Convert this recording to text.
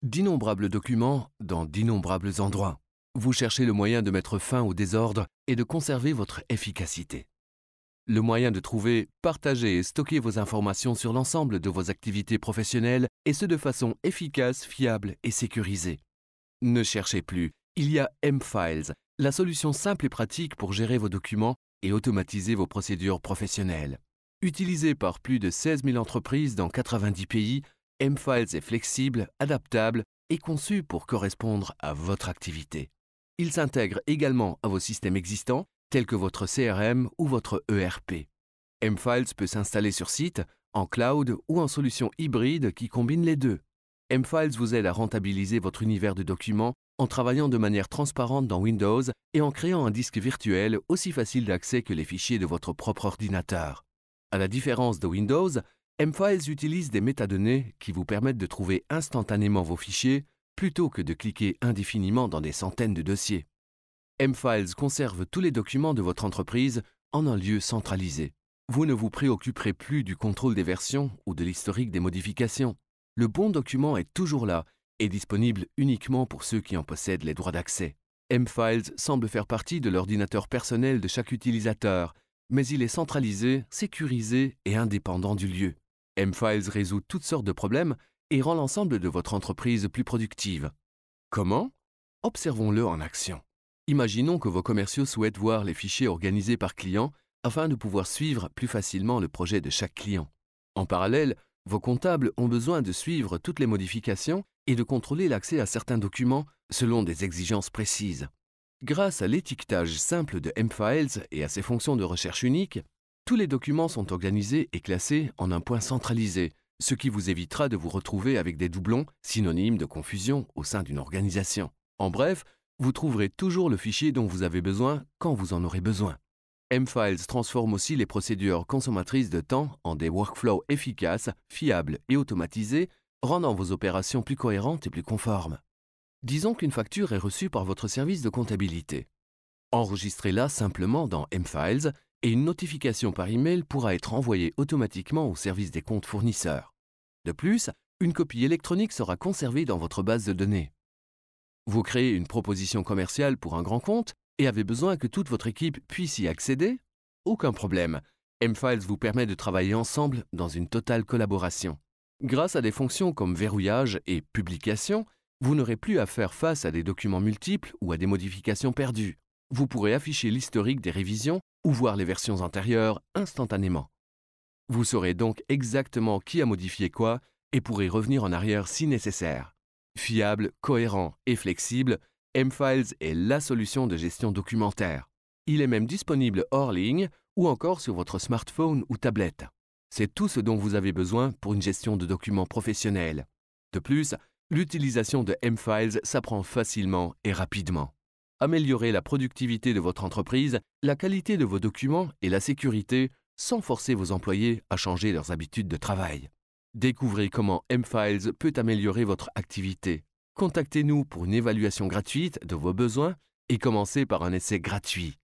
D'innombrables documents dans d'innombrables endroits. Vous cherchez le moyen de mettre fin au désordre et de conserver votre efficacité. Le moyen de trouver, partager et stocker vos informations sur l'ensemble de vos activités professionnelles et ce de façon efficace, fiable et sécurisée. Ne cherchez plus, il y a M-Files, la solution simple et pratique pour gérer vos documents et automatiser vos procédures professionnelles. Utilisé par plus de 16 000 entreprises dans 90 pays, M-Files est flexible, adaptable et conçu pour correspondre à votre activité. Il s'intègre également à vos systèmes existants, tels que votre CRM ou votre ERP. M-Files peut s'installer sur site, en cloud ou en solution hybride qui combine les deux. M-Files vous aide à rentabiliser votre univers de documents en travaillant de manière transparente dans Windows et en créant un disque virtuel aussi facile d'accès que les fichiers de votre propre ordinateur. À la différence de Windows, M-Files utilise des métadonnées qui vous permettent de trouver instantanément vos fichiers plutôt que de cliquer indéfiniment dans des centaines de dossiers. M-Files conserve tous les documents de votre entreprise en un lieu centralisé. Vous ne vous préoccuperez plus du contrôle des versions ou de l'historique des modifications. Le bon document est toujours là et disponible uniquement pour ceux qui en possèdent les droits d'accès. M-Files semble faire partie de l'ordinateur personnel de chaque utilisateur, mais il est centralisé, sécurisé et indépendant du lieu. M-Files résout toutes sortes de problèmes et rend l'ensemble de votre entreprise plus productive. Comment? Observons-le en action. Imaginons que vos commerciaux souhaitent voir les fichiers organisés par client afin de pouvoir suivre plus facilement le projet de chaque client. En parallèle, vos comptables ont besoin de suivre toutes les modifications et de contrôler l'accès à certains documents selon des exigences précises. Grâce à l'étiquetage simple de M-Files et à ses fonctions de recherche uniques, tous les documents sont organisés et classés en un point centralisé, ce qui vous évitera de vous retrouver avec des doublons synonymes de confusion au sein d'une organisation. En bref, vous trouverez toujours le fichier dont vous avez besoin quand vous en aurez besoin. M-Files transforme aussi les procédures consommatrices de temps en des workflows efficaces, fiables et automatisés, rendant vos opérations plus cohérentes et plus conformes. Disons qu'une facture est reçue par votre service de comptabilité. Enregistrez-la simplement dans M-Files et une notification par email pourra être envoyée automatiquement au service des comptes fournisseurs. De plus, une copie électronique sera conservée dans votre base de données. Vous créez une proposition commerciale pour un grand compte et avez besoin que toute votre équipe puisse y accéder? Aucun problème. M-Files vous permet de travailler ensemble dans une totale collaboration. Grâce à des fonctions comme verrouillage et publication, vous n'aurez plus à faire face à des documents multiples ou à des modifications perdues. Vous pourrez afficher l'historique des révisions ou voir les versions antérieures instantanément. Vous saurez donc exactement qui a modifié quoi et pourrez revenir en arrière si nécessaire. Fiable, cohérent et flexible, M-Files est la solution de gestion documentaire. Il est même disponible hors ligne ou encore sur votre smartphone ou tablette. C'est tout ce dont vous avez besoin pour une gestion de documents professionnels. De plus, l'utilisation de M-Files s'apprend facilement et rapidement. Améliorez la productivité de votre entreprise, la qualité de vos documents et la sécurité sans forcer vos employés à changer leurs habitudes de travail. Découvrez comment M-Files peut améliorer votre activité. Contactez-nous pour une évaluation gratuite de vos besoins et commencez par un essai gratuit.